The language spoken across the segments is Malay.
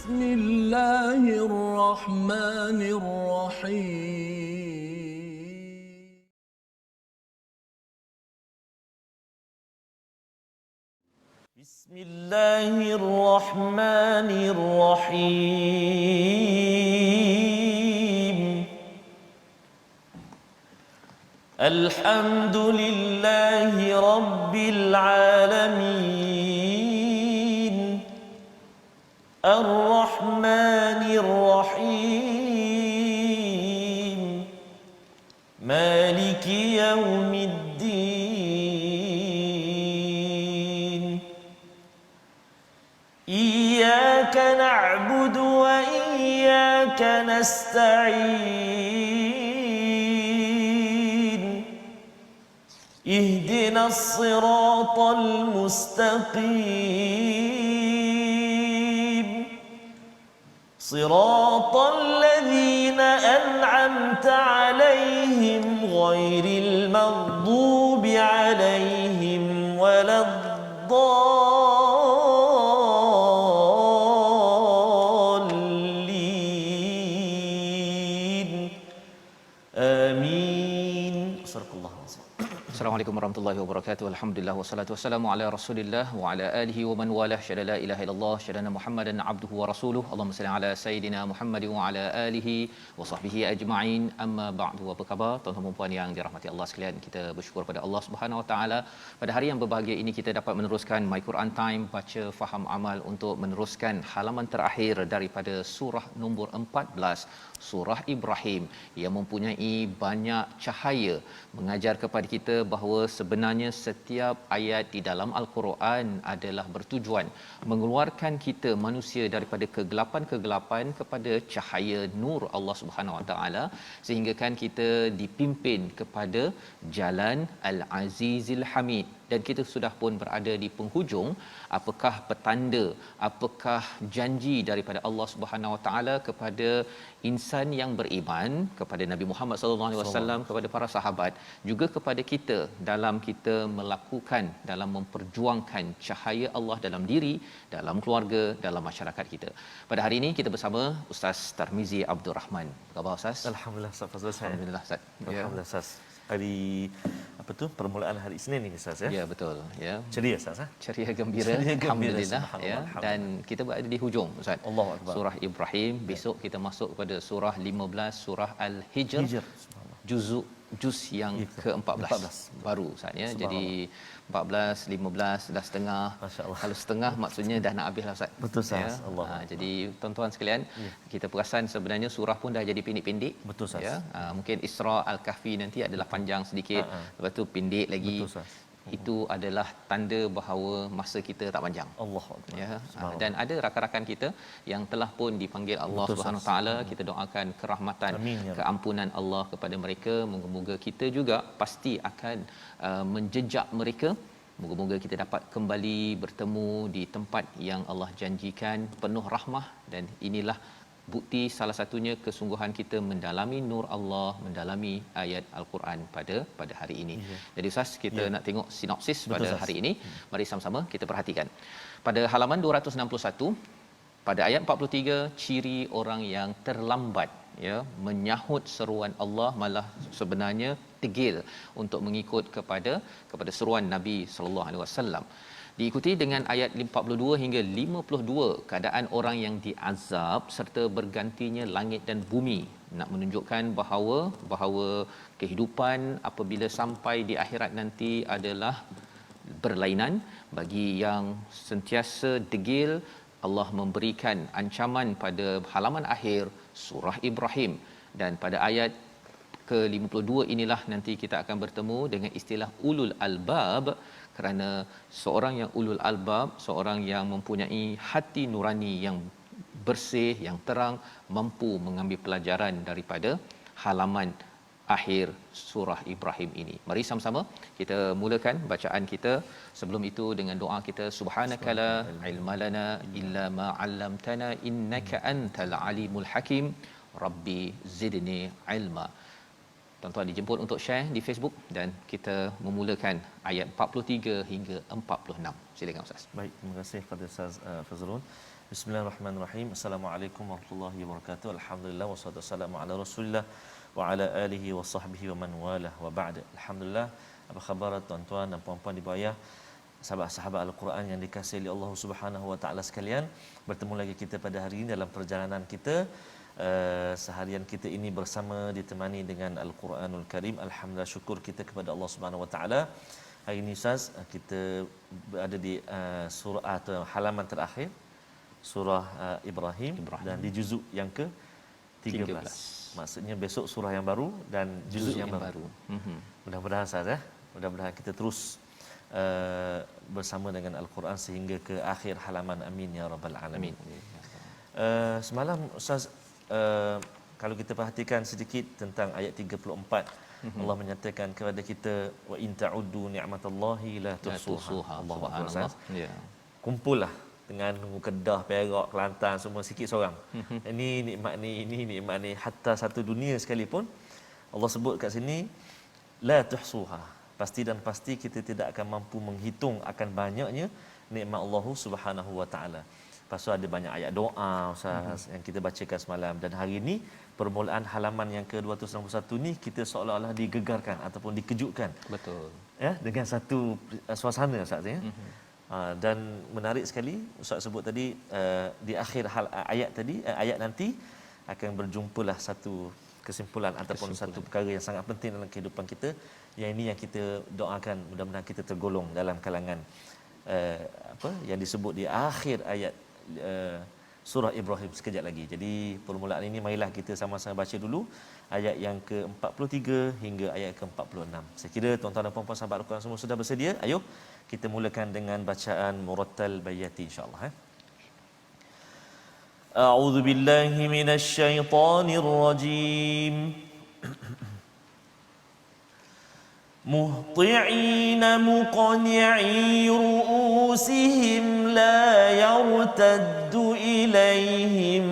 بسم الله الرحمن الرحيم بسم الله الرحمن الرحيم الحمد لله رب العالمين الرحمن الرحيم مالك يوم الدين إياك نعبد وإياك نستعين اهدنا الصراط المستقيم صراط الذين أنعمت عليهم غير المغضوب عليهم ولا الضالين آمين صدق الله العظيم. Assalamualaikum warahmatullahi wabarakatuh. Alhamdulillah wassalatu wassalamu ala Rasulillah wa ala alihi wa man walah. Syada la ilaha illallah, syadana Muhammadan abduhu wa rasuluhu. Allahumma salli ala sayidina Muhammad wa ala alihi wa sahbihi ajma'in. Amma ba'du. Apa khabar tuan-tuan dan puan yang dirahmati Allah sekalian? Kita bersyukur pada Allah Subhanahu wa taala pada hari yang berbahagia ini kita dapat meneruskan My Quran Time baca faham amal untuk meneruskan halaman terakhir daripada surah nombor 14 surah Ibrahim yang mempunyai banyak cahaya mengajar kepada kita bahawa sebenarnya setiap ayat di dalam Al-Quran adalah bertujuan mengeluarkan kita manusia daripada kegelapan-kegelapan kepada cahaya nur Allah Subhanahu Wa Taala sehingga kan kita dipimpin kepada jalan Al-Azizil Hamid. Dan kita sudah pun berada di penghujung apakah petanda, apakah janji daripada Allah Subhanahu Wa Taala kepada insan yang beriman, kepada Nabi Muhammad sallallahu alaihi wasallam, kepada para sahabat, juga kepada kita dalam kita melakukan, dalam memperjuangkan cahaya Allah dalam diri, dalam keluarga, dalam masyarakat kita. Pada hari ini kita bersama Ustaz Tarmizi Abdul Rahman. Apa khabar Ustaz? Alhamdulillah Ustaz Fazrul. Alhamdulillah Ustaz. Alhamdulillah Ustaz. Hari apa tu permulaan hari Isnin ni Ustaz ya? Ya betul ya. Ceria Ustaz Ceria gembira, alhamdulillah ya. Dan kita berada di hujung Ustaz. Allahu Akbar. Surah Ibrahim, besok kita masuk kepada surah 15 surah Al-Hijr. Juz yang ke-14 baru Ustaz ya. Jadi 14, 15 dah setengah. Kalau setengah maksudnya dah nak habis lah Ustaz. Betul Ustaz. Ya? Allah. Jadi tuan-tuan sekalian, kita perasan sebenarnya surah pun dah jadi pendek-pendek. Betul Ustaz. Ya. Mungkin Isra Al-Kahfi nanti adalah panjang sedikit. Lepas tu pendek lagi. Betul Ustaz. Itu adalah tanda bahawa masa kita tak panjang. Allahu Ya. Dan ada rakan-rakan kita yang telah pun dipanggil Allah Subhanahu taala, kita doakan kerahmatan, Amin, ya. keampunan Allah kepada mereka. Moga-moga kita juga pasti akan menjejak mereka. Moga-moga kita dapat kembali bertemu di tempat yang Allah janjikan penuh rahmah, dan inilah bukti salah satunya kesungguhan kita mendalami nur Allah, mendalami ayat Al-Quran pada hari ini. Jadi Ustaz, kita nak tengok sinopsis pada hari ini. Mari sama-sama kita perhatikan. Pada halaman 261 pada ayat 43, ciri orang yang terlambat ya menyahut seruan Allah, malah sebenarnya tegil untuk mengikut kepada seruan Nabi sallallahu alaihi wasallam. Diikuti dengan ayat 42 hingga 52, keadaan orang yang diazab serta bergantinya langit dan bumi, nak menunjukkan bahawa kehidupan apabila sampai di akhirat nanti adalah berlainan. Bagi yang sentiasa degil, Allah memberikan ancaman pada halaman akhir surah Ibrahim. Dan pada ayat ke-52 inilah nanti kita akan bertemu dengan istilah ulul albab, kerana seorang yang ulul albab, seorang yang mempunyai hati nurani yang bersih, yang terang, mampu mengambil pelajaran daripada halaman akhir surah Ibrahim ini. Mari sama-sama kita mulakan bacaan kita. Sebelum itu dengan doa kita, subhanakala ilmalana illa ma 'allamtana innaka antal alimul hakim rabbi zidni ilma. Tuan-tuan dijemput untuk share di Facebook, dan kita memulakan ayat 43 hingga 46. Silakan Ustaz. Baik, terima kasih kepada Ustaz Fazrul. Bismillahirrahmanirrahim. Assalamualaikum warahmatullahi wabarakatuh. Alhamdulillah wassalatu wassalamu ala Rasulillah wa ala alihi wa sahbihi wa man walah wa ba'd. Alhamdulillah. Apa khabar tuan-tuan dan puan-puan di bawah, sahabat-sahabat Al-Quran yang dikasihi oleh Allah Subhanahu wa taala sekalian. Bertemu lagi kita pada hari ini dalam perjalanan kita. Seharian kita ini bersama ditemani dengan Al-Quranul Karim. Alhamdulillah, syukur kita kepada Allah Subhanahu wa taala. Hari ini Ustaz, kita berada di surah atau halaman terakhir surah Ibrahim dan di juzuk yang ke 13. Maksudnya besok surah yang baru dan juzuk yang baru. Mudah-mudahan Ustaz mudah-mudahan kita terus bersama dengan Al-Quran sehingga ke akhir halaman. Amin ya rabbal alamin. Semalam Ustaz, kalau kita perhatikan sedikit tentang ayat 34, Allah menyatakan kepada kita, wa in ta'uddu ni'matallahi la tuhsuha. Allah, ya. Kumpullah dengan Kedah, Perak, Kelantan, semua sikit seorang. Ini nikmat ni, hatta satu dunia sekalipun Allah sebut kat sini la tuhsuha. Pasti dan pasti kita tidak akan mampu menghitung akan banyaknya nikmat Allah Subhanahu wa taala. Pasal ada banyak ayat doa Ustaz yang kita bacakan semalam, dan hari ini permulaan halaman yang ke-261 ni kita seolah-olah digegarkan ataupun dikejutkan. Betul. Ya, dengan satu suasana Ustaz ya. Dan menarik sekali Ustaz sebut tadi, di akhir ayat tadi, ayat nanti akan berjumpalah satu kesimpulan ataupun satu perkara yang sangat penting dalam kehidupan kita. Yang ini yang kita doakan, mudah-mudahan kita tergolong dalam kalangan yang disebut di akhir ayat surah Ibrahim sekejap lagi. Jadi permulaan ini marilah kita sama-sama baca dulu ayat yang ke-43 hingga ayat ke-46. Saya kira tuan-tuan dan puan-puan sahabat Al-Quran semua sudah bersedia. Ayuh kita mulakan dengan bacaan murattal bayati insya-Allah. A'udzu billahi minasy syaithanir rajim. مهطعين مقنعي رؤوسهم لا يرتد إليهم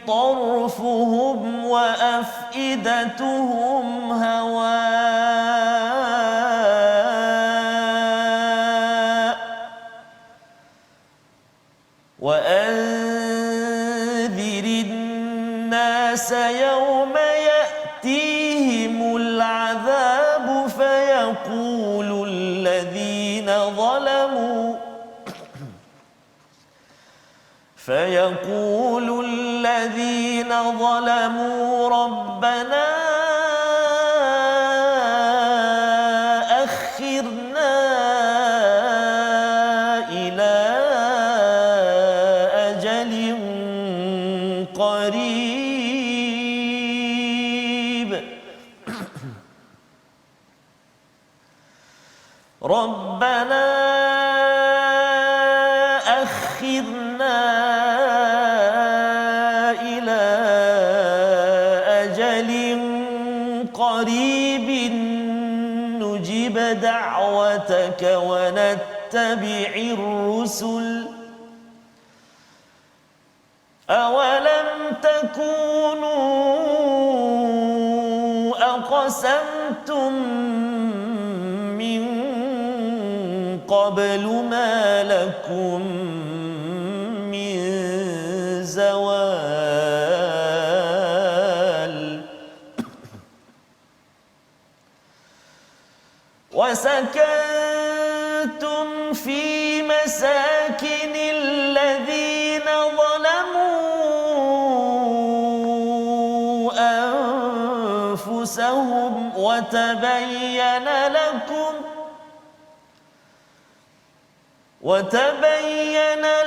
طرفهم وأفئدتهم هواء وأنذر الناس يوم يأتيهم العذاب فيقول الذين ظلموا ربنا أخرنا إلى أجل قريب ربنا أخرنا إلى أجل قريب نجب دعوتك ونتبع الرسل أولم تكونوا أقسمتم من قبل ما لكم من زوال وسكنتم في مساكن الذين ظلموا أنفسهم وتبين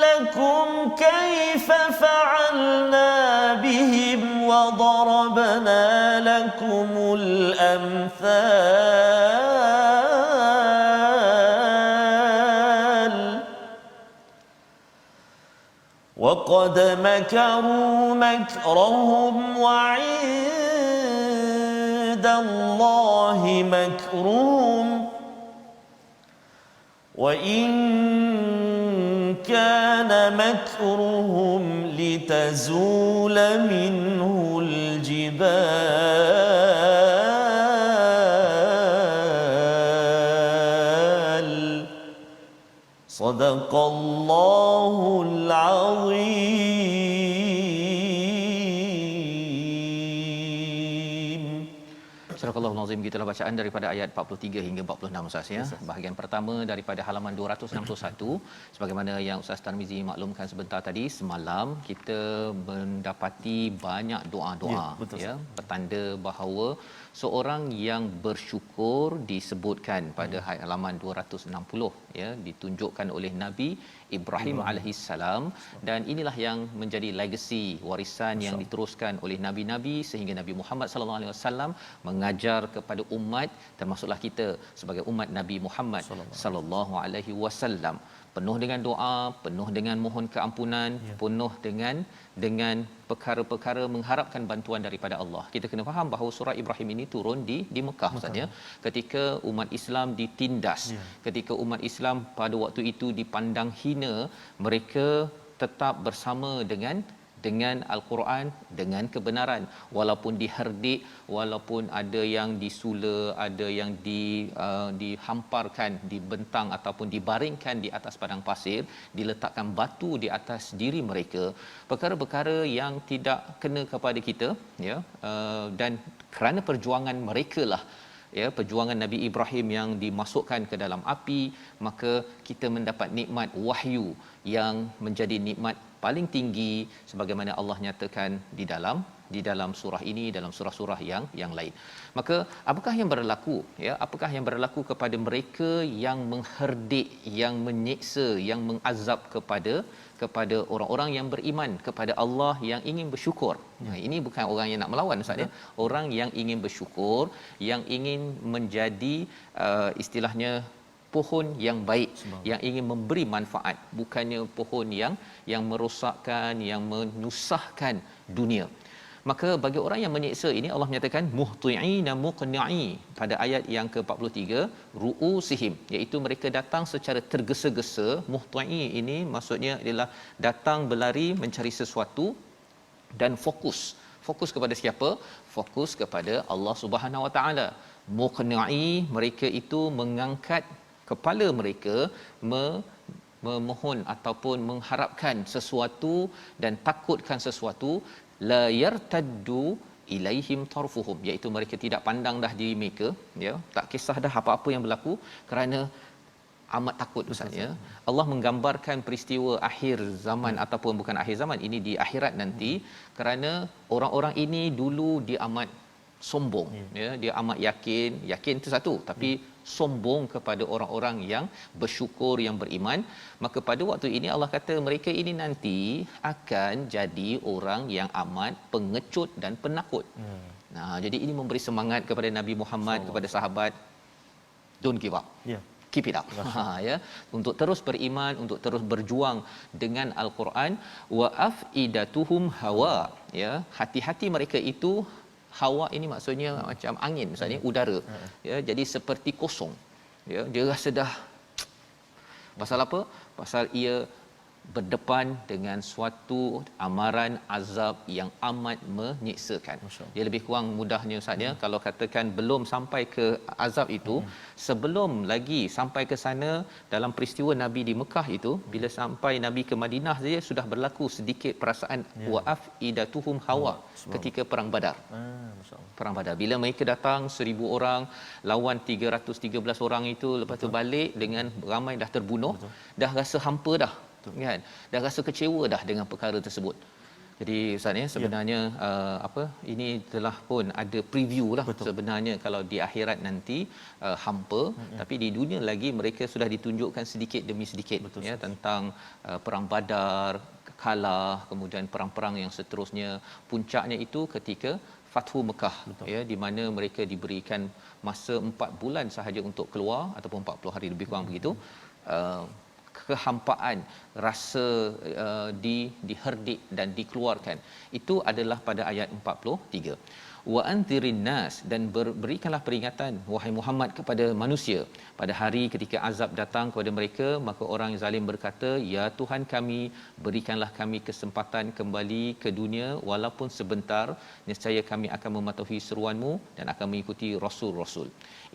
لكم كيف فعلنا بهم وضربنا لكم الأمثال وقد مكروا مكرهم وعند الله مكرهم وإن كان مكرهم لتزول منه الجبال Sadaqallahul Azim. Surah Al-Azim, gitulah bacaan daripada ayat 43 hingga 46 Ustaz ya. Bahagian pertama daripada halaman 261, sebagaimana yang Ustaz Tarmizi maklumkan sebentar tadi, semalam kita mendapati banyak doa-doa ya, bertanda bahawa seorang yang bersyukur disebutkan pada halaman 260 ya, ditunjukkan oleh Nabi Ibrahim alaihissalam, dan inilah yang menjadi legasi warisan yang diteruskan oleh nabi-nabi sehingga Nabi Muhammad sallallahu alaihi wasallam mengajar kepada umat, termasuklah kita sebagai umat Nabi Muhammad sallallahu alaihi wasallam, penuh dengan doa, penuh dengan mohon keampunan, penuh dengan perkara-perkara mengharapkan bantuan daripada Allah. Kita kena faham bahawa surah Ibrahim ini turun di Mekah saja, ketika umat Islam ditindas, ketika umat Islam pada waktu itu dipandang hina, mereka tetap bersama dengan Al-Quran, dengan kebenaran, walaupun diherdik, walaupun ada yang disula, ada yang dihamparkan, dibentang ataupun dibaringkan di atas padang pasir, diletakkan batu di atas diri mereka, perkara-perkara yang tidak kena kepada kita ya, dan kerana perjuangan merekalah ya, perjuangan Nabi Ibrahim yang dimasukkan ke dalam api, maka kita mendapat nikmat wahyu yang menjadi nikmat paling tinggi, sebagaimana Allah nyatakan di dalam surah ini, dalam surah-surah yang lain. Maka apakah yang berlaku ya, apakah yang berlaku kepada mereka yang mengherdik, yang menyiksa, yang mengazab kepada orang-orang yang beriman kepada Allah, yang ingin bersyukur. Ini bukan orang yang nak melawan Ustaz ya, orang yang ingin bersyukur, yang ingin menjadi istilahnya pohon yang baik, yang ingin memberi manfaat, bukannya pohon yang merosakkan, yang menyusahkan dunia. Maka bagi orang yang menyiksa ini, Allah menyatakan muhti'ina muqni'i pada ayat yang ke-43, ru'usihim, iaitu mereka datang secara tergesa-gesa. Muhti'i ini maksudnya adalah datang berlari mencari sesuatu dan fokus kepada siapa? Fokus kepada Allah Subhanahu Wa Taala. Muqni'i, mereka itu mengangkat kepala mereka, memohon ataupun mengharapkan sesuatu dan takutkan sesuatu. La yartaddu ilaihim tarfuhum, iaitu mereka tidak pandang dah diri mereka ya, tak kisah dah apa-apa yang berlaku, kerana amat takut Ustaz ya. Allah menggambarkan peristiwa akhir zaman ataupun bukan akhir zaman, ini di akhirat nanti, kerana orang-orang ini dulu dia amat sombong ya, dia amat yakin itu satu, tapi sombong kepada orang-orang yang bersyukur, yang beriman. Maka pada waktu ini Allah kata mereka ini nanti akan jadi orang yang amat pengecut dan penakut. Nah, jadi ini memberi semangat kepada Nabi Muhammad, kepada sahabat, don't give up. Keep it up. Ya, untuk terus beriman, untuk terus berjuang dengan Al-Quran. Wa afidatuhum hawa, ya, hati-hati mereka itu, hawa ini maksudnya macam angin misalnya, udara ya, jadi seperti kosong ya, dia rasa dah. Pasal apa? Pasal ia berdepan dengan suatu amaran azab yang amat menyiksakan. Dia lebih kurang mudahnya Ustaz ya, kalau katakan belum sampai ke azab itu, sebelum lagi sampai ke sana, dalam peristiwa Nabi di Mekah itu, bila sampai Nabi ke Madinah saja sudah berlaku sedikit perasaan wa'af idatuhum hawa ketika perang Badar. Perang Badar, bila mereka datang 1000 orang lawan 313 orang itu, lepas tu balik dengan ramai dah terbunuh, dah rasa hampa dah kan, dah rasa kecewa dah dengan perkara tersebut. Jadi Ustaz ya, sebenarnya ini telah pun ada preview lah. Sebenarnya kalau di akhirat nanti hampa, tapi di dunia lagi mereka sudah ditunjukkan sedikit demi sedikit ya, tentang perang Badar, kalah, kemudian perang-perang yang seterusnya. Puncaknya itu ketika Fathu Mekah ya, di mana mereka diberikan masa 4 bulan sahaja untuk keluar, ataupun 40 hari lebih kurang begitu. Kehampaan, rasa diherdik dan dikeluarkan, itu adalah pada ayat 43. Wa anzirin nas, dan berikanlah peringatan wahai Muhammad kepada manusia pada hari ketika azab datang kepada mereka. Maka orang yang zalim berkata, ya Tuhan kami, berikanlah kami kesempatan kembali ke dunia walaupun sebentar, nescaya kami akan mematuhi seruanmu dan akan mengikuti rasul-rasul.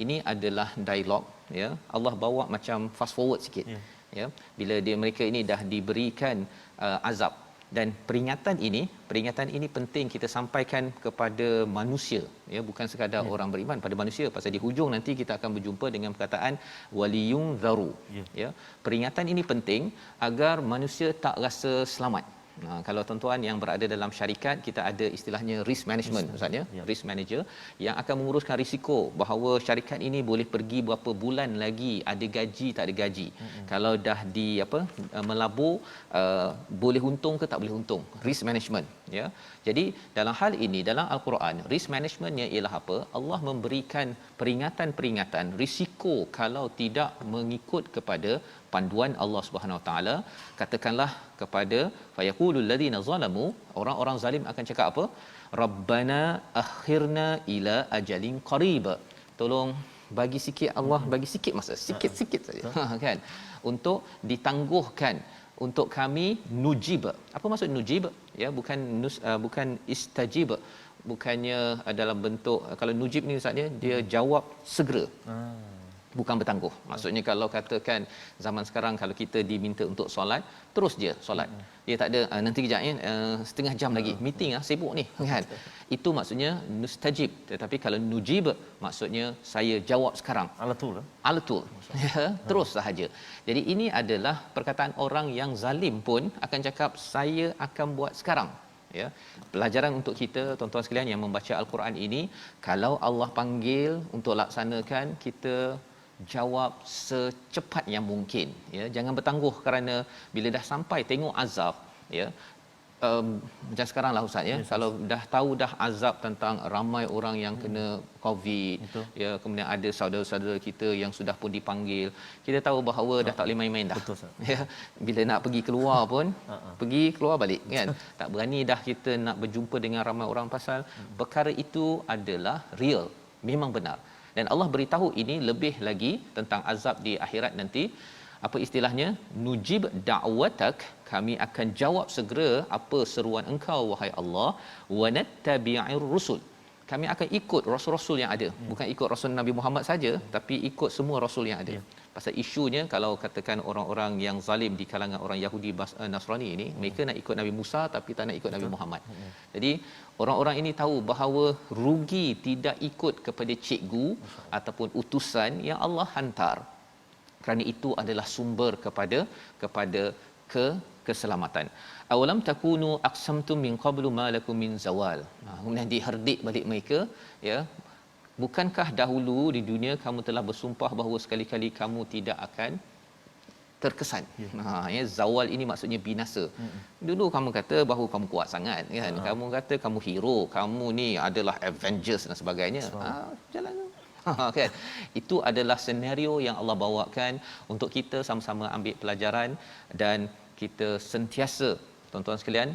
Ini adalah dialog ya, Allah bawa macam fast forward sikit. ya, bila mereka ini dah diberikan azab. Dan peringatan ini penting kita sampaikan kepada manusia, ya, bukan sekadar orang beriman, pada manusia. Pasal di hujung nanti kita akan berjumpa dengan perkataan waliyun zaru, ya. Peringatan ini penting agar manusia tak rasa selamat. Kalau tuan-tuan yang berada dalam syarikat, kita ada istilahnya risk management, maksudnya risk manager yang akan menguruskan risiko bahawa syarikat ini boleh pergi berapa bulan lagi, ada gaji tak ada gaji. Kalau dah melabur, boleh untung ke tak boleh untung. Risk management, ya. Jadi dalam hal ini dalam al-Quran, risk managementnya ialah apa? Allah memberikan peringatan-peringatan risiko kalau tidak mengikut kepada panduan Allah Subhanahu Wa Taala. Katakanlah kepada fayaqulul ladzina zalamu, orang-orang zalim akan cakap apa? Rabbana akhirna ila ajalin qarib. Tolong bagi sikit Allah, bagi sikit masa, sikit-sikit saja. Kan? Untuk ditangguhkan untuk kami nujib. Apa maksud nujib? Ya, bukan istajib. Bukannya dalam bentuk, kalau nujib ni maksudnya dia jawab segera. Bukan bertangguh. Maksudnya kalau katakan zaman sekarang kalau kita diminta untuk solat, terus je solat. Dia tak ada nanti kejap setengah jam lagi meeting sibuk ni, kan. Itu maksudnya mustajib. Tetapi kalau nujib maksudnya saya jawab sekarang. Alatul. Ya, terus sahaja. Jadi ini adalah perkataan orang yang zalim pun akan cakap saya akan buat sekarang. Ya, pelajaran untuk kita tuan-tuan sekalian yang membaca al-Quran ini, kalau Allah panggil untuk laksanakan, kita jawab secepat yang mungkin, ya. Jangan bertangguh kerana bila dah sampai tengok azab, ya, macam sekarang lah Ustaz, ya. Kalau dah tahu dah azab tentang ramai orang yang kena COVID, ya, kemudian ada saudara-saudara kita yang sudah pun dipanggil, kita tahu bahawa dah tak boleh main-main dah. Ya, bila nak pergi keluar pun pergi keluar balik, kan. Tak berani dah kita nak berjumpa dengan ramai orang pasal perkara itu adalah real, memang benar. Dan Allah beritahu ini lebih lagi tentang azab di akhirat nanti. Apa istilahnya? Nujib da'watak, kami akan jawab segera apa seruan engkau wahai Allah, wa nattabi'ir rusul, kami akan ikut rasul-rasul yang ada. Bukan ikut rasul Nabi Muhammad saja, tapi ikut semua rasul yang ada. Pasal isunya kalau katakan orang-orang yang zalim di kalangan orang Yahudi Nasrani ini, mereka nak ikut Nabi Musa tapi tak nak ikut Nabi Muhammad. Jadi orang-orang ini tahu bahawa rugi tidak ikut kepada cikgu ataupun utusan yang Allah hantar. Kerana itu adalah sumber kepada keselamatan. Awalam takunu aqsamtum min qablu ma lakum min zawal. Kemudian diherdik balik mereka, ya. Bukankah dahulu di dunia kamu telah bersumpah bahawa sekali-kali kamu tidak akan terkesan. Ya, zawal ini maksudnya binasa. Dulu kamu kata bahawa kamu kuat sangat, kan. Kamu kata kamu hero, kamu ni adalah Avengers dan sebagainya. Jalan kan. Itu adalah senario yang Allah bawakan untuk kita sama-sama ambil pelajaran dan kita sentiasa, tuan-tuan sekalian,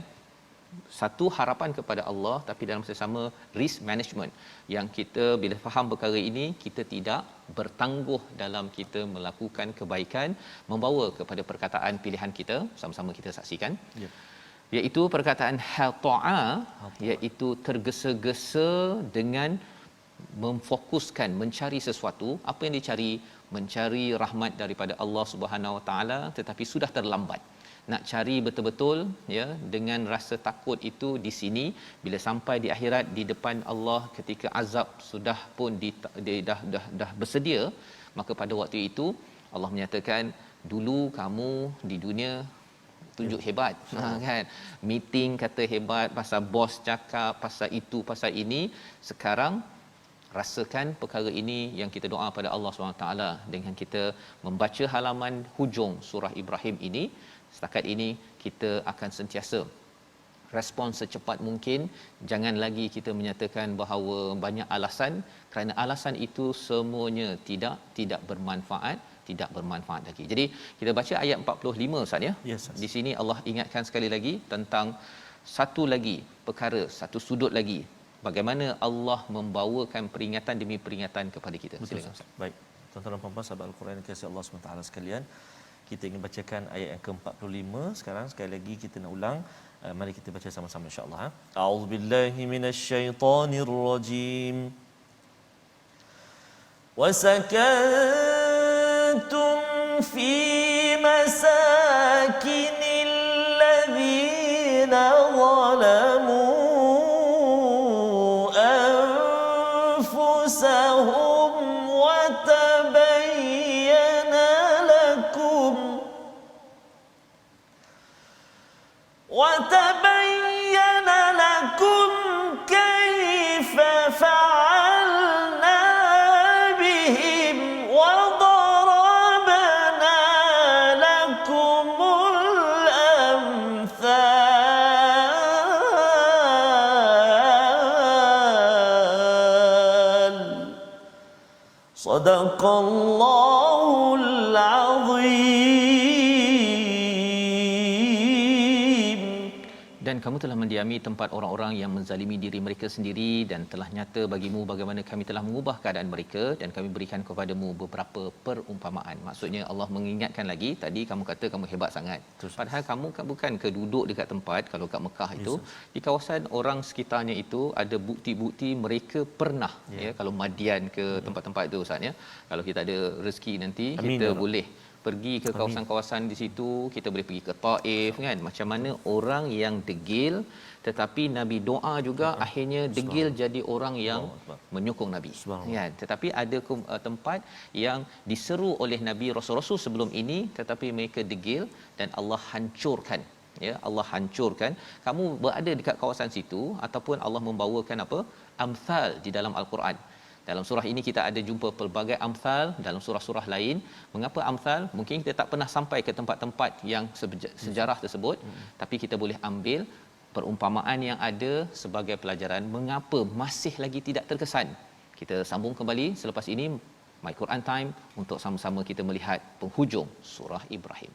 satu harapan kepada Allah, tapi dalam masa sama risk management yang kita bila faham perkara ini, kita tidak bertangguh dalam kita melakukan kebaikan, membawa kepada perkataan pilihan kita. Sama-sama kita saksikan, iaitu perkataan hata'a, iaitu tergesa-gesa dengan memfokuskan mencari sesuatu. Apa yang dicari? Mencari rahmat daripada Allah Subhanahu Wa Taala, tetapi sudah terlambat. Nak cari betul-betul, ya, dengan rasa takut itu di sini, bila sampai di akhirat di depan Allah ketika azab sudah pun dah bersedia, maka pada waktu itu Allah menyatakan, dulu kamu di dunia tunjuk hebat, kan, meeting kata hebat, pasal bos cakap pasal itu pasal ini, sekarang rasakan perkara ini yang kita doa pada Allah SWT dengan kita membaca halaman hujung surah Ibrahim ini. Setakat ini kita akan sentiasa respon secepat mungkin. Jangan lagi kita menyatakan bahawa banyak alasan, kerana alasan itu semuanya tidak bermanfaat lagi. Jadi kita baca ayat 45 Ustaz, ya. Yes, di sini Allah ingatkan sekali lagi tentang satu lagi perkara, satu sudut lagi, bagaimana Allah membawakan peringatan demi peringatan kepada kita. Silakan Ustaz. Baik, tuan-tuan dan puan-puan sahabat Al-Quran yang dikasihi Allah SWT sekalian, kita ingin bacakan ayat yang ke-45 sekarang. Sekali lagi kita nak ulang, mari kita baca sama-sama insya-Allah. A'udzubillahi minasyaitonirrajim. Wa sakantum fi تبين لكم كيف فعلنا بهم وضربنا لكم الأمثال صدق الله العظيم. Dan kamu telah mendiami tempat orang-orang yang menzalimi diri mereka sendiri dan telah nyata bagimu bagaimana kami telah mengubah keadaan mereka dan kami berikan kepadamu beberapa perumpamaan. Maksudnya Allah mengingatkan lagi, tadi kamu kata kamu hebat sangat. Padahal kamu kan bukan ke duduk dekat tempat, kalau kat Mekah itu, di kawasan orang sekitarnya itu ada bukti-bukti mereka pernah, ya, kalau Madian ke tempat-tempat itu Ustaz, ya. Kalau kita ada rezeki nanti, kita boleh pergi ke kawasan-kawasan di situ, kita boleh pergi ke Taif kan, macam mana orang yang degil tetapi Nabi doa juga akhirnya degil jadi orang yang menyokong Nabi kan. Tetapi ada tempat yang diseru oleh Nabi Rasul-Rasul sebelum ini tetapi mereka degil dan Allah hancurkan, ya, Allah hancurkan. Kamu berada dekat kawasan situ ataupun Allah membawakan apa, amsal di dalam Al-Quran. Dalam surah ini kita ada jumpa pelbagai amsal, dalam surah-surah lain. Mengapa amsal? Mungkin kita tak pernah sampai ke tempat-tempat yang sejarah tersebut, tapi kita boleh ambil perumpamaan yang ada sebagai pelajaran mengapa masih lagi tidak terkesan. Kita sambung kembali selepas ini My Quran Time untuk sama-sama kita melihat penghujung surah Ibrahim.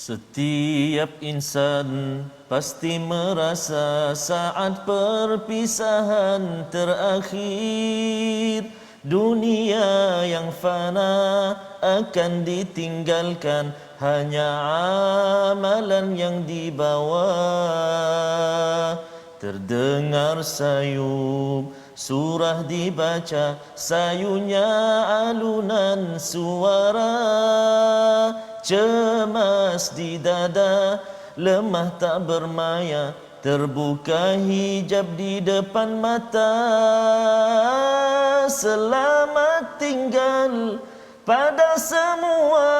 Setiap insan pasti merasa saat perpisahan terakhir. Dunia yang fana akan ditinggalkan, hanya amalan yang dibawa. Terdengar sayup surah dibaca, sayunya alunan suara. Cemas di dada, lemah tak bermaya, terbuka hijab di depan mata. Selamat tinggal pada semua,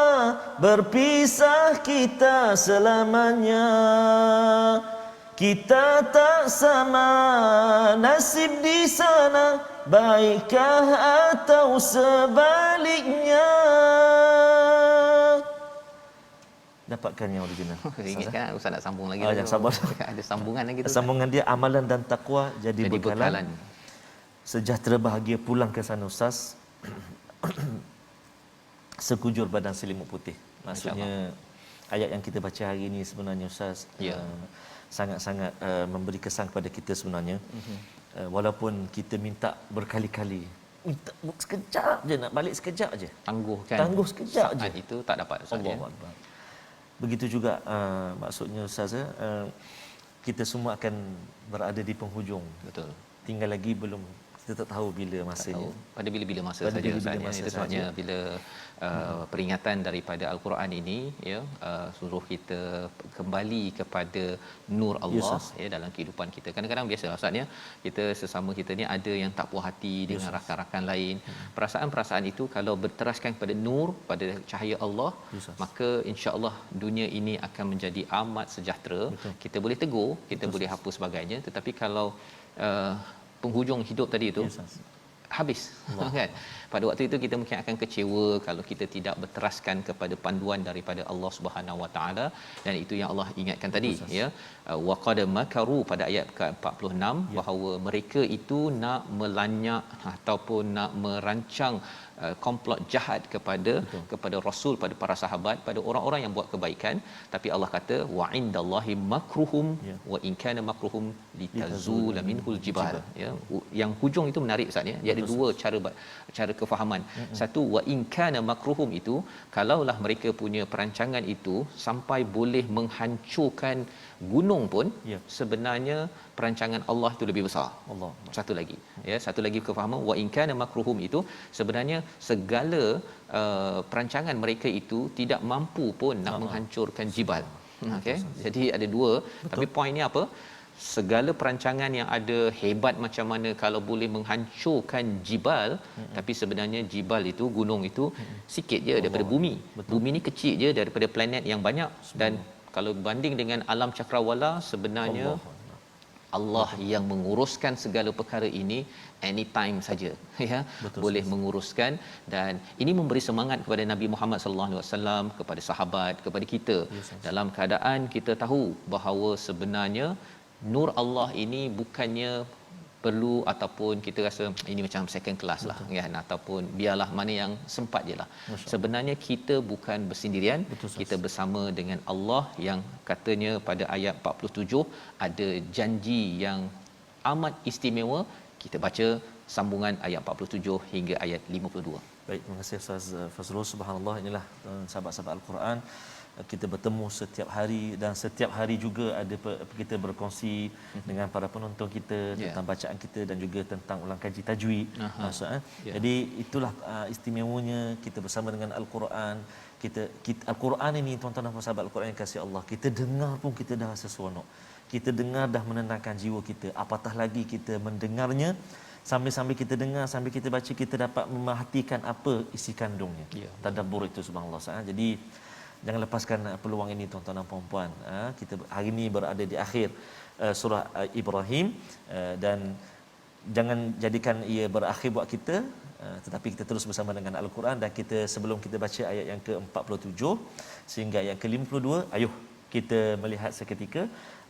berpisah kita selamanya. Kita tak sama nasib di sana, baikkah atau sebaliknya? Dapatkan yang original. Ingatkan Ustaz nak sambung lagi. Yang sabar. Ada sambungan lagi tu. Sambungan dia, amalan dan takwa jadi bekalan. Sejahtera bahagia pulang ke sana Ustaz. Sekujur badan selimut putih. Maksudnya ayat yang kita baca hari ini sebenarnya Ustaz, sangat-sangat memberi kesan kepada kita sebenarnya. Walaupun kita minta berkali-kali, minta sekejap je, nak balik sekejap je, tangguh sekejap je, saat itu tak dapat Ustaz. Allahu Akbar. Begitu juga maksudnya Ustaz, kita semua akan berada di penghujung. Betul. Tinggal lagi belum, kita tak tahu bila masanya. Pada bila-bila masa saja Ustaz. Itu sebabnya bila peringatan daripada Al-Quran ini, ya, suruh kita kembali kepada nur Allah, ya, dalam kehidupan kita. Kadang-kadang biasalah Ustaz, ya, kita sesama kita ni ada yang tak puas hati dengan rakan-rakan lain. Perasaan-perasaan itu kalau berteraskan pada nur, pada cahaya Allah, maka insya-Allah dunia ini akan menjadi amat sejahtera. Kita boleh tegur, kita boleh hapus sebagainya, tetapi kalau penghujung hidup tadi itu, habis. Kan? Pada waktu itu kita mungkin akan kecewa kalau kita tidak berteraskan kepada panduan daripada Allah Subhanahu Wa Taala, dan itu yang Allah ingatkan tadi, ya. Wa qad makaru pada ayat ke-46, bahawa mereka itu nak melanyak ataupun nak merancang komplot jahat kepada Rasul, pada para sahabat, pada orang-orang yang buat kebaikan, tapi Allah kata wa indallahi makruhum wa in kana makruhum litazula minhul jibal, ya. Yang hujung itu menarik Ustaz, ya. Dia ada dua cara kefahaman. Satu, wa in kana makruhum itu kalaulah mereka punya perancangan itu sampai boleh menghancurkan gunung pun, sebenarnya perancangan Allah itu lebih besar. Allah. Satu lagi, ya, satu lagi kefahaman wa in kana makruhum itu sebenarnya segala perancangan mereka itu tidak mampu pun nak menghancurkan jibal. Okey, jadi ada dua. Betul. Tapi poinnya apa? Segala perancangan yang ada hebat macam mana kalau boleh menghancurkan jibal, tapi sebenarnya jibal itu, gunung itu sikit je daripada bumi. Betul. Bumi ni kecil je daripada planet yang banyak, dan kalau banding dengan alam cakrawala, sebenarnya Allah yang menguruskan segala perkara ini anytime saja, ya. Betul, boleh menguruskan, dan ini memberi semangat kepada Nabi Muhammad sallallahu alaihi wasallam, kepada sahabat, kepada kita, dalam keadaan kita tahu bahawa sebenarnya nur Allah ini bukannya perlu ataupun kita rasa ini macam second class lah, kan, ataupun biarlah mana yang sempat jelah. Sebenarnya kita bukan bersendirian. Betul, kita bersama dengan Allah yang katanya pada ayat 47 ada janji yang amat istimewa. Kita baca sambungan ayat 47 hingga ayat 52. Baik, terima kasih Ustaz Fazrul. Subhanallah, inilah sahabat-sahabat Al-Quran, kita bertemu setiap hari, dan setiap hari juga ada kita berkongsi dengan para penonton kita tentang bacaan kita dan juga tentang ulang kaji tajwid. Jadi itulah istimewanya kita bersama dengan Al-Quran. Kita Al-Quran ini, tuan-tuan dan sahabat Al-Quran yang kasih Allah, kita dengar pun kita dah rasa seronok. Kita dengar dah menenangkan jiwa kita. Apatah lagi kita mendengarnya, sambil-sambil kita dengar, sambil kita baca, kita dapat memerhatikan apa isi kandungnya. Tadabbur itu, subhanallah. Jadi jangan lepaskan peluang ini, tuan-tuan dan puan-puan. Kita hari ini berada di akhir surah Ibrahim, dan jangan jadikan ia berakhir buat kita, tetapi kita terus bersama dengan Al-Quran. Dan kita, sebelum kita baca ayat yang ke-47 sehingga ayat ke-52, ayuh kita melihat seketika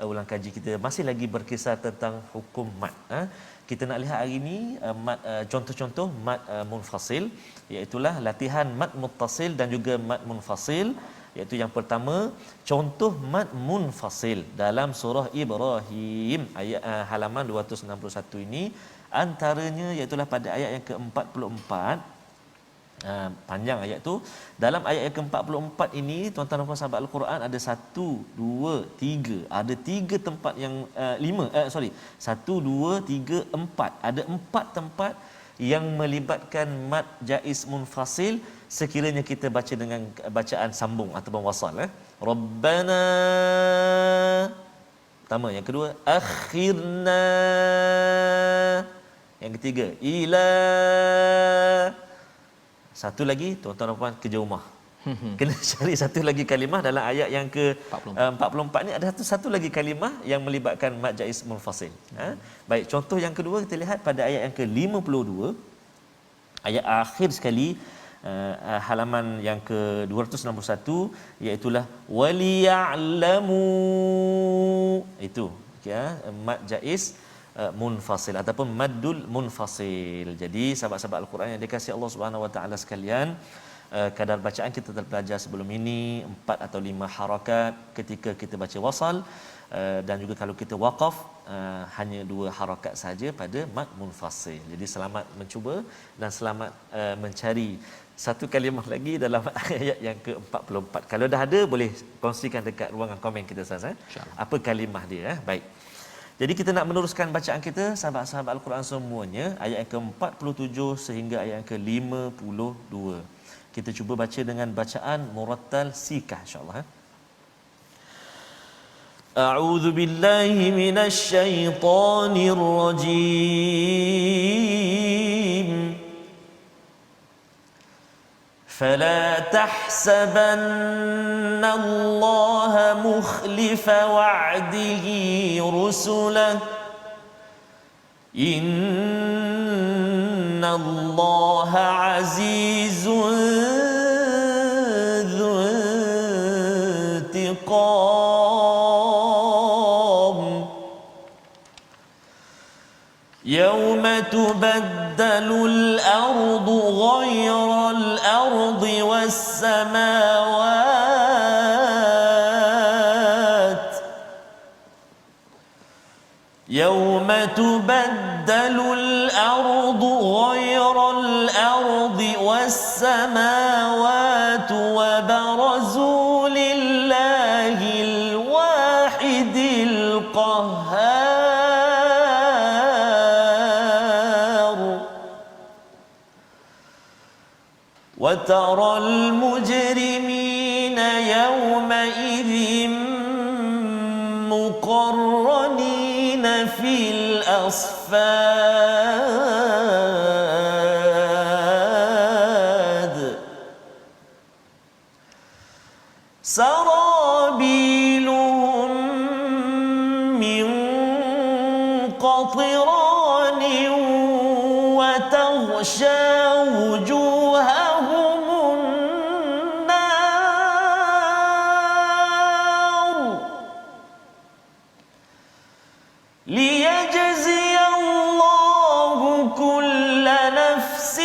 ulang kaji kita masih lagi berkisar tentang hukum mad. Kita nak lihat hari ini mad, contoh-contoh mad munfasil, iaitu latihan mad muttasil dan juga mad munfasil. Iaitu yang pertama, contoh mad munfasil dalam surah Ibrahim ayat halaman 261 ini, antaranya iaitu pada ayat yang ke-44. Panjang ayat tu. Dalam ayat yang ke-44 ini, tuan-tuan dan puan sahabat Al-Quran, ada 1, 2, 3. Ada 3 tempat yang 1, 2, 3, 4. Ada 4 tempat yang melibatkan mad jaiz munfasil sekiranya kita baca dengan bacaan sambung ataupun wasal. Rabbana, pertama. Yang kedua, akhirna. Yang ketiga, ila. Satu lagi, tuan-tuan dan puan, kerja rumah. Kena cari satu lagi kalimah dalam ayat yang ke-44 ni, ada satu lagi kalimah yang melibatkan mad jaiz munfasil. Baik, contoh yang kedua kita lihat pada ayat yang ke-52, ayat akhir sekali, halaman yang ke-261, iaitu waliya'lamu. Itu mad jaiz munfasil ataupun maddul munfasil. Jadi sahabat-sahabat Al-Quran yang dikasihi Allah Subhanahu Wa Taala sekalian, kadar bacaan kita telah belajar sebelum ini 4 atau 5 harakat ketika kita baca wasal, dan juga kalau kita waqaf hanya 2 harakat saja pada mad munfasil. Jadi selamat mencuba dan selamat mencari satu kalimah lagi dalam ayat yang ke-44. Kalau dah ada, boleh kongsikan dekat ruangan komen kita Ustaz. Apa kalimah dia? Baik. Jadi kita nak meneruskan bacaan kita, sahabat-sahabat Al-Quran semuanya, ayat yang ke-47 sehingga ayat yang ke-52. Kita cuba baca dengan bacaan murattal sikah, insya-Allah. A'udzu billahi minasy syaithanir rajim. فلا تحسبن الله مخلف وعده رسله إن الله عزيز ذو انتقام يوم تبدل الأرض غير الأرض والسماوات يوم تبدل الأرض غير الأرض والسماوات وبرزوا لله الواحد القهار وترى المجرمين يومئذ مقرنين في الأصفاد سرابيلهم من قطران وتغشى وجوههم النار ليجزي الله كل نفس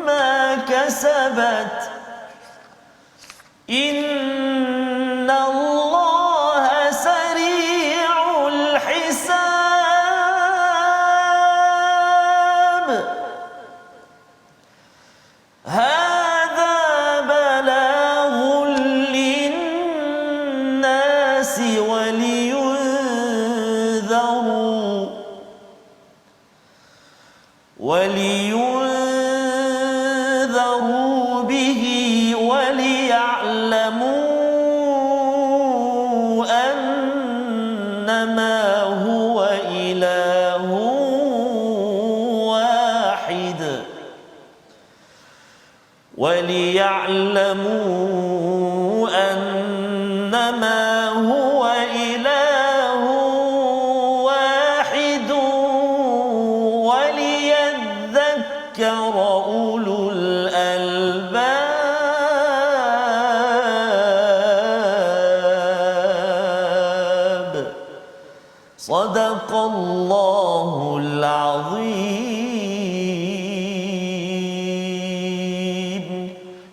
ما كسبت إن الله سريع الحساب هذا بلاغ للناس ولينذروا به وليعلموا أنما هو إله واحد أنما هو إله واحد وليذكر أولو الألباب صدق الله العظيم.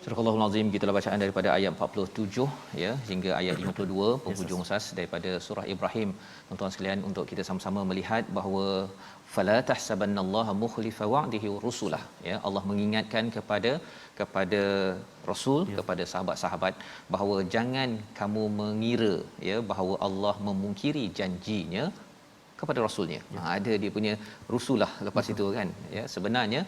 Surah Al-Azim, gitulah bacaan daripada ayat 47 ya hingga ayat 52 penghujung Ustaz daripada surah Ibrahim. Tuan-tuan sekalian, untuk kita sama-sama melihat bahawa fala tahsabannallaha mukhlifa wa'dihi rusulah ya, Allah mengingatkan kepada rasul kepada sahabat-sahabat bahawa jangan kamu mengira ya bahawa Allah memungkiri janjinya kepada rasulnya. Ada dia punya rusulah lepas itu kan ya. Sebenarnya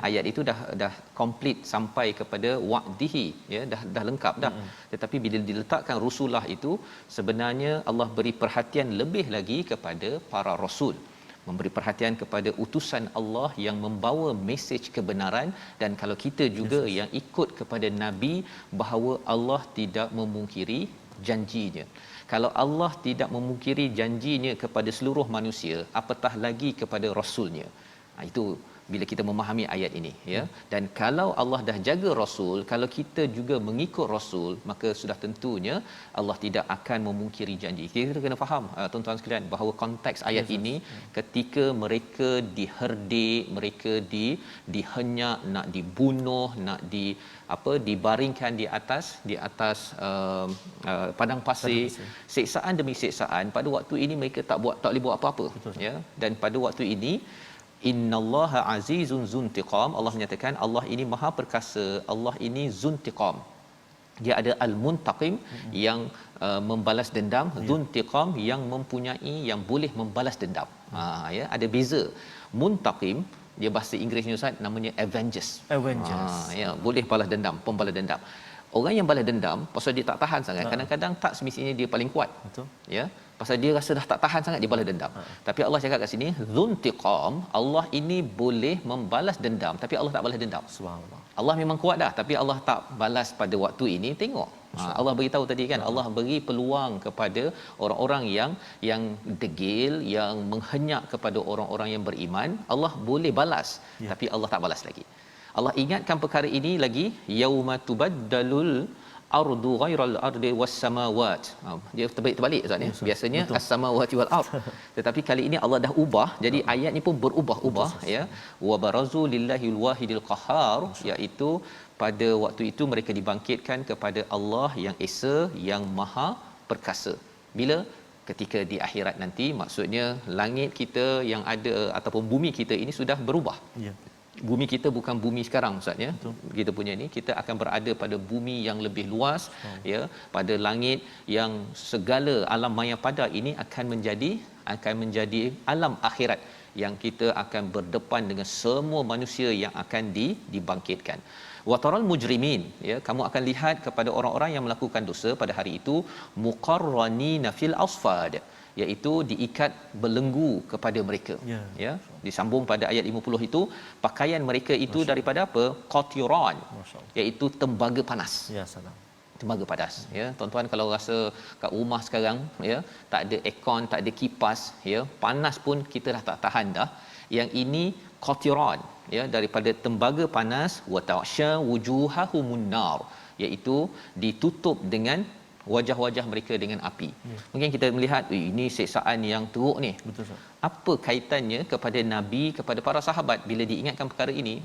ayat itu dah komplit sampai kepada wa'dihi ya, dah lengkap dah. Tetapi bila diletakkan rusulah itu, sebenarnya Allah beri perhatian lebih lagi kepada para rasul, memberi perhatian kepada utusan Allah yang membawa mesej kebenaran. Dan kalau kita juga yang ikut kepada nabi, bahawa Allah tidak memungkiri janjinya. Kalau Allah tidak memungkiri janjinya kepada seluruh manusia, apatah lagi kepada rasulnya. Itu bila kita memahami ayat ini ya. Dan kalau Allah dah jaga rasul, kalau kita juga mengikut rasul, maka sudah tentunya Allah tidak akan memungkiri janji. Kita kena faham tuan-tuan sekalian bahawa konteks ayat ini ketika mereka diherdik, mereka dihenyak, nak dibunuh, nak dibaringkan di atas padang pasir, siksaan demi siksaan. Pada waktu ini mereka tak boleh buat apa-apa. Betul. Ya. Dan pada waktu ini innallaha azizun zuntiqam, Allah menyatakan Allah ini maha perkasa, Allah ini zuntiqam. Dia ada al-muntaqim yang membalas dendam, zuntiqam yang mempunyai, yang boleh membalas dendam. Ya, ada beza. Muntaqim dia bahasa Inggerisnya Ustaz namanya avengers. Ya, boleh balas dendam, pembalas dendam. Orang yang balas dendam pasal dia tak tahan sangat, kadang-kadang tak semestinya dia paling kuat. Betul. Ya, pasal dia rasa dah tak tahan sangat dia balas dendam. Tapi Allah cakap kat sini zuntiqam, Allah ini boleh membalas dendam tapi Allah tak balas dendam. Subhanallah. Allah memang kuat dah tapi Allah tak balas pada waktu ini. Tengok Allah beritahu tadi kan, Allah beri peluang kepada orang-orang yang degil, yang menghenyak kepada orang-orang yang beriman, Allah boleh balas, tapi Allah tak balas lagi. Allah ingatkan perkara ini lagi, yauma tubaddalul ardu ghairal ardi was samawat. Dia terbalik Ustaz ya. Biasanya as-samawati wal ard. Tetapi kali ini Allah dah ubah, jadi ayat ni pun berubah-ubah ya. Wa barazu lillahil wahidil qahhar, iaitu pada waktu itu mereka dibangkitkan kepada Allah yang esa, yang maha perkasa. Bila? Ketika di akhirat nanti, maksudnya langit kita yang ada ataupun bumi kita ini sudah berubah. Ya. Bumi kita bukan bumi sekarang Ustaz ya. Kita punya ni, kita akan berada pada bumi yang lebih luas ya, pada langit yang segala alam maya pada ini akan menjadi alam akhirat yang kita akan berdepan dengan semua manusia yang akan dibangkitkan. Wa taral mujrimin, ya, kamu akan lihat kepada orang-orang yang melakukan dosa pada hari itu muqarranina fil asfad, iaitu diikat belenggu kepada mereka. Ya, disambung pada ayat 50 itu, pakaian mereka itu daripada apa? Qatiran, iaitu tembaga panas. Ya, salam. Tembaga panas ya. Tuan-tuan kalau rasa kat rumah sekarang ya, tak ada aircon, tak ada kipas ya, panas pun kita dah tak tahan dah. Yang ini qatiran ya, daripada tembaga panas, wa ta'sha wujuhahumun nar, iaitu ditutup dengan wajah-wajah mereka dengan api. Mungkin kita melihat ini siksaan yang teruk ni. Betul Ustaz. Apa kaitannya kepada Nabi, kepada para sahabat bila diingatkan perkara ini?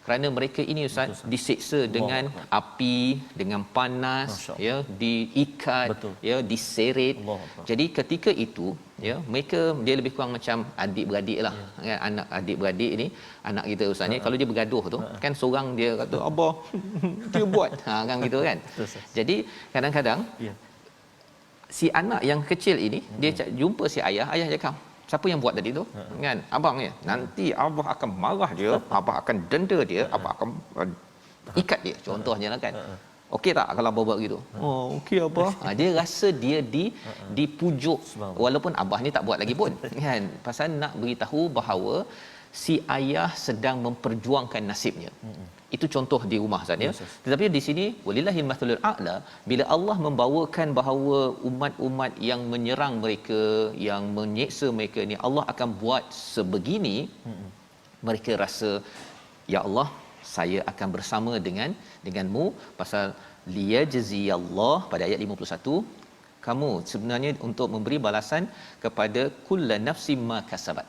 Kerana mereka ini Ustaz disiksa dengan api, dengan panas ya, diikat ya, diseret. Jadi ketika itu ya, mereka dia lebih kurang macam adik-beradik lah kan, anak adik-beradik ni, anak kita Ustaz ni, kalau dia bergaduh tu kan, seorang dia kata abah dia buat kan gitu kan. Jadi kadang-kadang si anak yang kecil ini dia jumpa si ayah cakap, siapa yang buat tadi tu? Kan? Abang ni. Nanti abah akan marah dia, abah akan denda dia, abah akan ikat dia. Contohnya lah kan. Okey tak kalau abah buat gitu? Oh, okey abah. Dia rasa dia dipujuk walaupun abah ni tak buat lagi pun. Kan? Pasal nak beritahu bahawa si ayah sedang memperjuangkan nasibnya. Itu contoh di rumah Ustaz ya. Tetapi di sini walillahil mathalul a'la, bila Allah membawakan bahawa umat-umat yang menyerang mereka, yang menyeksa mereka ni, Allah akan buat sebegini, mereka rasa ya Allah, saya akan bersama denganmu, pasal liyajziyallah pada ayat 51, kamu sebenarnya untuk memberi balasan kepada kullu nafsin ma kasabat.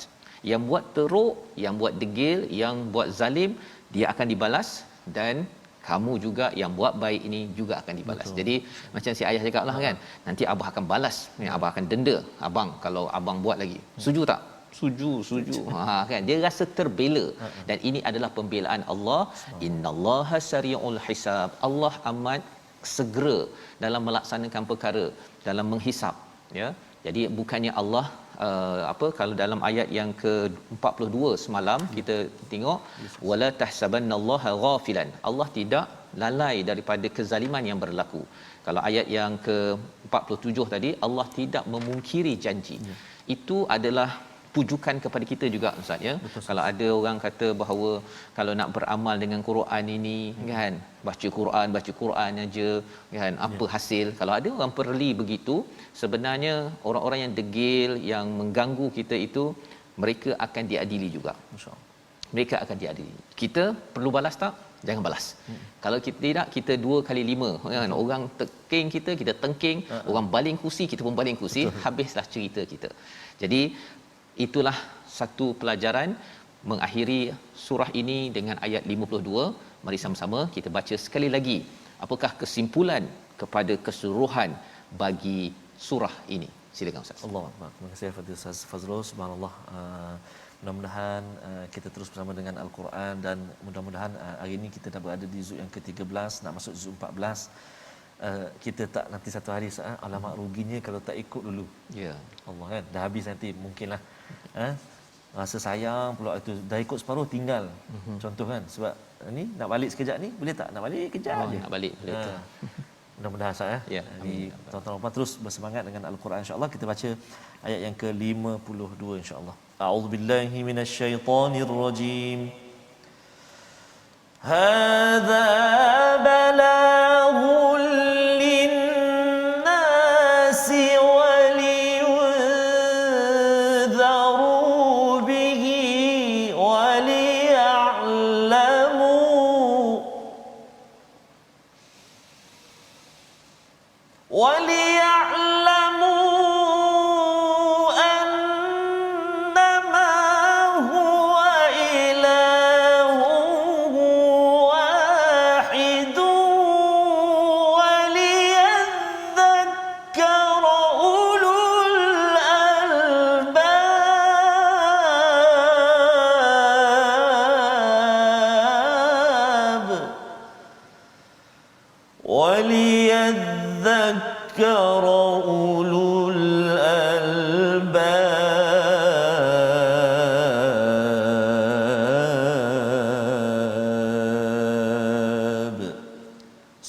Yang buat teruk, yang buat degil, yang buat zalim, dia akan dibalas, dan kamu juga yang buat baik ini juga akan dibalas. Betul. Jadi macam si ayah cakap lah kan, nanti abah akan balas, abah akan denda abang kalau abang buat lagi. Setuju tak? Setuju. Kan, dia rasa terbela. Dan ini adalah pembelaan Allah. Innallaha sari'ul hisab. Allah amat segera dalam melaksanakan perkara, dalam menghisap ya. Jadi bukannya Allah kalau dalam ayat yang ke-42 semalam kita tengok, wala tahsabannallaha ghafilan, Allah tidak lalai daripada kezaliman yang berlaku. Kalau ayat yang ke-47 tadi, Allah tidak memungkiri janji. Itu adalah pujukan kepada kita juga Ustaz ya. Betul, kalau ada orang kata bahawa kalau nak beramal dengan Quran ini kan, baca Quran aja kan, apa hasil? Kalau ada orang perli begitu, sebenarnya orang-orang yang degil, yang mengganggu kita itu, mereka akan diadili juga. Insya-Allah. Mereka akan diadili. Kita perlu balas tak? Jangan balas. Kalau kita tidak, kita 2 kali 5 kan, orang tengking kita tengking, orang baling kursi, kita pun baling kursi. Betul. Habislah cerita kita. Jadi itulah satu pelajaran mengakhiri surah ini dengan ayat 52. Mari sama-sama kita baca sekali lagi. Apakah kesimpulan kepada keseluruhan bagi surah ini? Silakan Ustaz. Allahuakbar. Terima kasih kepada Ustaz Fazrul. Subhanallah. Mudah-mudahan kita terus bersama dengan Al-Quran, dan mudah-mudahan hari ini kita dah berada di juz yang ke-13, nak masuk juz 14. Kita tak nanti satu hari alamak ruginya kalau tak ikut dulu. Ya. Allah kan, dah habis nanti mungkinlah. Rasa sayang pula itu, dah ikut separuh tinggal. Contoh kan, sebab ni nak balik sekejap ni, boleh tak? Nak balik kejap je. Nak balik boleh tak? Mudah-mudahan Ustaz ya. Di tuan-tuan terus bersemangat dengan Al-Quran insya-Allah. Kita baca ayat yang ke-52 insya-Allah. A'udzubillahi minasyaitonirrajim. Hadza balaghul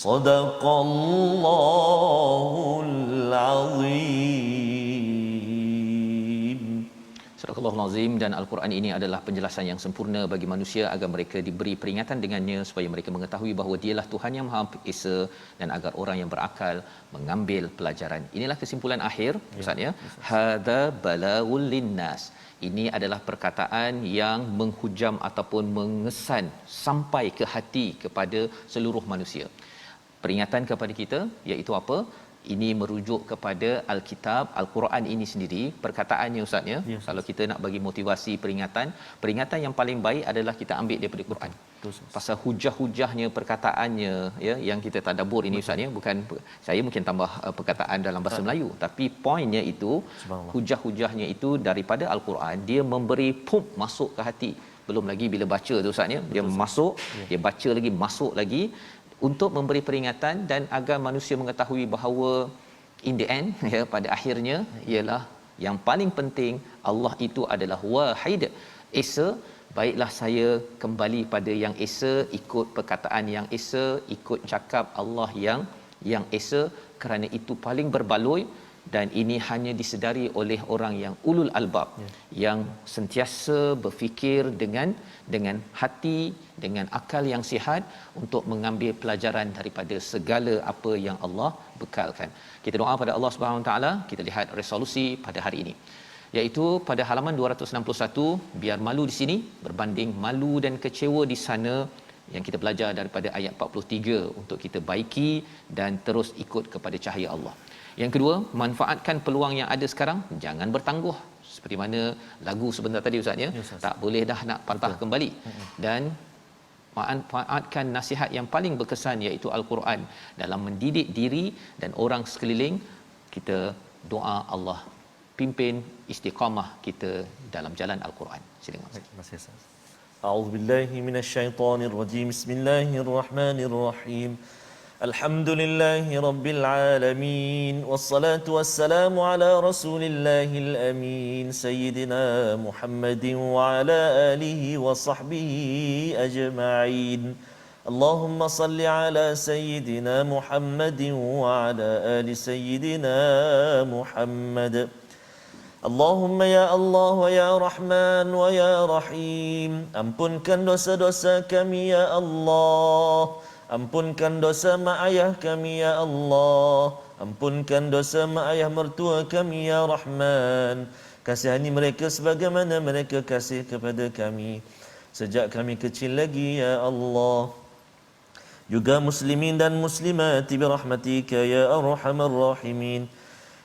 Sadaqallahul Azim. Surah Al-Azim. Dan Al-Quran ini adalah penjelasan yang sempurna bagi manusia agar mereka diberi peringatan dengannya supaya mereka mengetahui bahawa dialah Tuhan yang Maha Esa dan agar orang yang berakal mengambil pelajaran. Inilah kesimpulan akhir Ustaz ya. Hadza balaul linnas. Ini adalah perkataan yang menghujam ataupun mengesan sampai ke hati kepada seluruh manusia. Peringatan kepada kita iaitu apa? Ini merujuk kepada Alkitab, Al-Quran ini sendiri. Perkataannya Ustaz ya, kalau kita nak bagi motivasi peringatan yang paling baik adalah kita ambil daripada Quran. Pasal hujah-hujahnya, perkataannya ya, yang kita tadabbur ini Ustaz ya, bukan saya mungkin tambah perkataan dalam bahasa Melayu, tapi poinnya itu hujah-hujahnya itu daripada Al-Quran, dia memberi pump masuk ke hati. Belum lagi bila baca tu Ustaz ya, dia masuk, dia baca lagi, masuk lagi, untuk memberi peringatan dan agar manusia mengetahui bahawa in the end ya, pada akhirnya ialah yang paling penting Allah itu adalah wahid esa. Baiklah saya kembali pada yang esa, ikut perkataan yang esa, ikut cakap Allah yang esa, kerana itu paling berbaloi. Dan ini hanya disedari oleh orang yang ulul albab, yang sentiasa berfikir dengan hati, dengan akal yang sihat untuk mengambil pelajaran daripada segala apa yang Allah bekalkan. Kita doa pada Allah Subhanahu Wa Taala. Kita lihat resolusi pada hari ini, iaitu pada halaman 261, biar malu di sini berbanding malu dan kecewa di sana, yang kita belajar daripada ayat 43 untuk kita baiki dan terus ikut kepada cahaya Allah. Yang kedua, manfaatkan peluang yang ada sekarang, jangan bertangguh. Seperti mana lagu sebentar tadi Ustaz ya, tak boleh dah nak patah kembali. Dan manfaatkan nasihat yang paling berkesan iaitu Al-Quran dalam mendidik diri dan orang sekeliling. Kita doa Allah pimpin istiqamah kita dalam jalan Al-Quran. Silakan. Terima kasih Ustaz. A'udzubillahi minasyaitonirrajim. Bismillahirrahmanirrahim. Alhamdulillahi Rabbil Alamin. Wassalatu wassalamu ala Rasulillahil Amin, Sayyidina Muhammadin wa ala alihi wa sahbihi ajma'in. Allahumma salli ala Sayyidina Muhammadin wa ala ali Sayyidina Muhammad. Allahumma ya Allah wa ya Rahman wa ya Rahim, ampunkan dosa-dosa kami ya Allah. Ampunkan dosa mak ayah kami ya Allah. Ampunkan dosa mak ayah mertua kami ya Rahman. Kasihani mereka sebagaimana mereka kasih kepada kami sejak kami kecil lagi ya Allah. Juga muslimin dan muslimat birahmatika ya arhamar rahimin.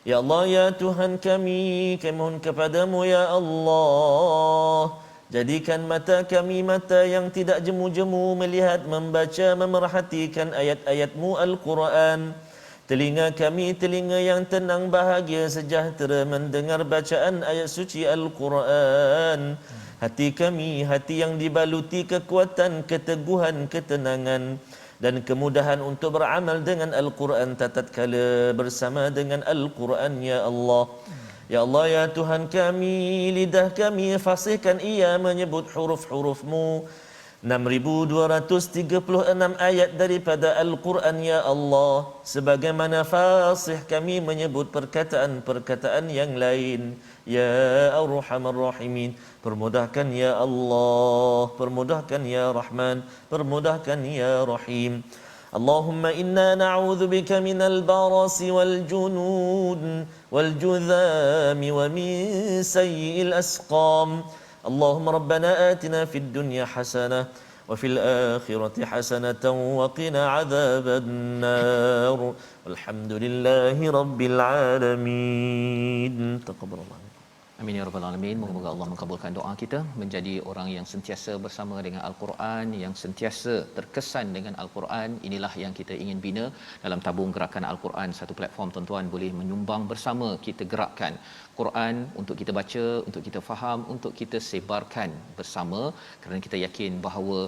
Ya Allah ya Tuhan kami mohon kepadamu ya Allah, jadikan mata kami mata yang tidak jemu-jemu melihat, membaca, memerhatikan ayat-ayat-Mu Al-Quran. Telinga kami telinga yang tenang, bahagia, sejahtera mendengar bacaan ayat suci Al-Quran. Hati kami hati yang dibaluti kekuatan, keteguhan, ketenangan dan kemudahan untuk beramal dengan Al-Quran tatkala bersama dengan Al-Quran ya Allah. Ya Allah ya Tuhan kami, lidah kami fasihkan ia menyebut huruf-huruf-Mu. 6236 ayat daripada Al-Quran ya Allah, sebagaimana fasih kami menyebut perkataan-perkataan yang lain ya Arhamar Rahimin. Permudahkan ya Allah, permudahkan ya Rahman, permudahkan ya Rahim. Allahumma inna na'udzu bika minal barasi wal junud wal judhami wa min sayyi'il asqam. Allahumma rabbana atina fid dunya hasanah wa fil akhirati hasanatan wa qina adzaban nar. Walhamdulillahi rabbil alamin. Taqabbalallah. Amin ya rabbal alamin. Moga-moga Allah mengabulkan doa kita menjadi orang yang sentiasa bersama dengan Al-Quran, yang sentiasa terkesan dengan Al-Quran. Inilah yang kita ingin bina dalam tabung gerakan Al-Quran. Satu platform tuan-tuan boleh menyumbang bersama, kita gerakkan Quran untuk kita baca, untuk kita faham, untuk kita sebarkan bersama, kerana kita yakin bahawa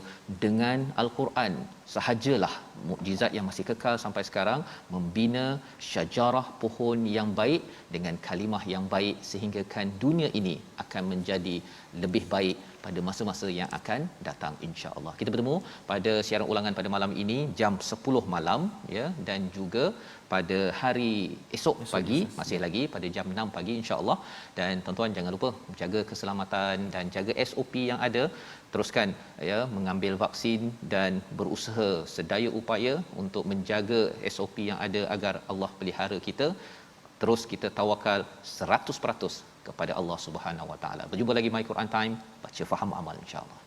dengan Al-Quran sahajalah mukjizat yang masih kekal sampai sekarang membina syajarah pohon yang baik dengan kalimah yang baik, sehingga kan dunia ini akan menjadi lebih baik pada masa-masa yang akan datang insya-Allah. Kita bertemu pada siaran ulangan pada malam ini jam 10 malam ya, dan juga pada hari esok pagi masih lagi pada jam 6 pagi insya-Allah. Dan tuan-tuan jangan lupa jaga keselamatan dan jaga SOP yang ada. Teruskan ya mengambil vaksin dan berusaha sedaya upaya untuk menjaga SOP yang ada agar Allah pelihara kita. Terus kita tawakal 100% kepada Allah Subhanahu Wa Taala. Berjumpa lagi My Quran Time, baca faham amal insya-Allah.